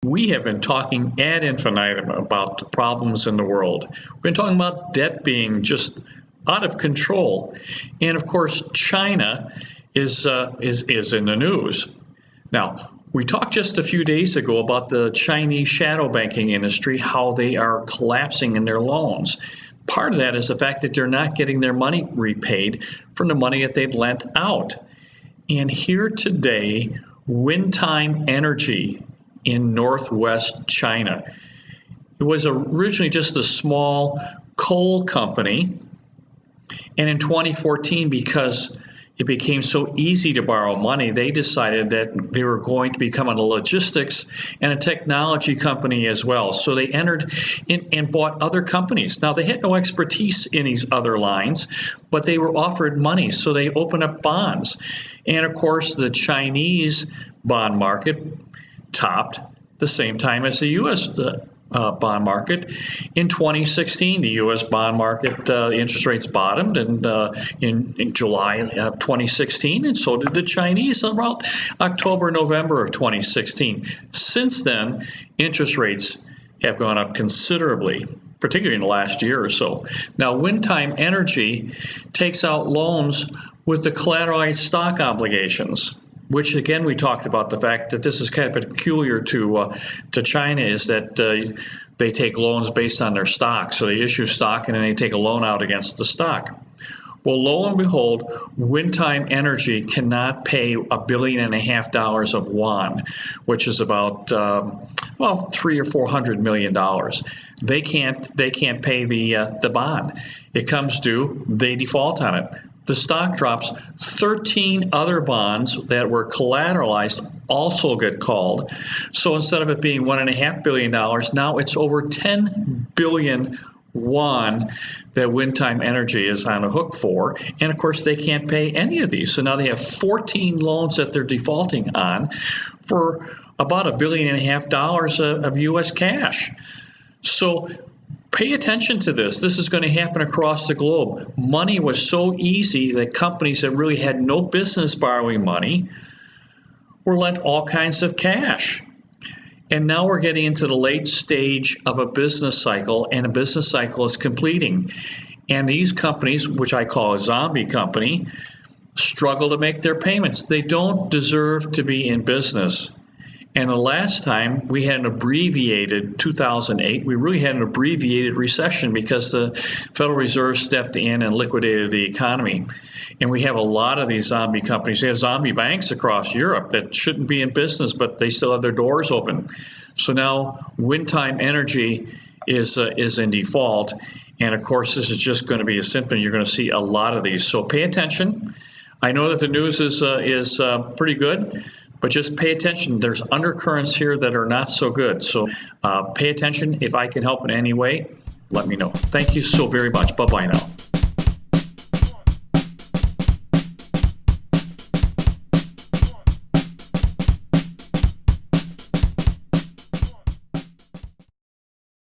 We have been talking ad infinitum about the problems in the world. We've been talking about debt being just out of control. And of course, China is in the news. Now, we talked just a few days ago about the Chinese shadow banking industry, how they are collapsing in their loans. Part of that is the fact that they're not getting their money repaid from the money that they've lent out. And here today, Wintime Energy in northwest China. It was originally just a small coal company. And in 2014, because it became so easy to borrow money, they decided that they were going to become a logistics and a technology company as well. So they entered in and bought other companies. Now, they had no expertise in these other lines, but they were offered money, so they opened up bonds. And of course, the Chinese bond market topped the same time as the U.S. Bond market. In 2016, the U.S. bond market interest rates bottomed, and in July of 2016, and so did the Chinese around October, November of 2016. Since then, interest rates have gone up considerably, particularly in the last year or so. Now, Wintime Energy takes out loans with the collateralized stock obligations, which again, we talked about the fact that this is kind of peculiar to China, is that they take loans based on their stock. So they issue stock and then they take a loan out against the stock. Well, lo and behold, Wintime Energy cannot pay $1.5 billion of yuan, which is about $300 or $400 million. They can't pay the bond. It comes due, they default on it. The stock drops. 13 other bonds that were collateralized also get called. So instead of it being $1.5 billion, now it's over 10 billion yuan that Wintime Energy is on a hook for. And of course, they can't pay any of these. So now they have 14 loans that they're defaulting on for about $1.5 billion of U.S. cash. So pay attention to this. This is going to happen across the globe. Money was so easy that companies that really had no business borrowing money were lent all kinds of cash. And now we're getting into the late stage of a business cycle, and a business cycle is completing. And these companies, which I call a zombie company, struggle to make their payments. They don't deserve to be in business. And the last time we had an abbreviated 2008, we really had an abbreviated recession because the Federal Reserve stepped in and liquidated the economy. And we have a lot of these zombie companies. We have zombie banks across Europe that shouldn't be in business, but they still have their doors open. So now Wintime Energy is in default. And of course, this is just going to be a symptom. You're going to see a lot of these. So pay attention. I know that the news is pretty good, but just pay attention. There's undercurrents here that are not so good. So pay attention. If I can help in any way, let me know. Thank you so very much. Bye-bye now.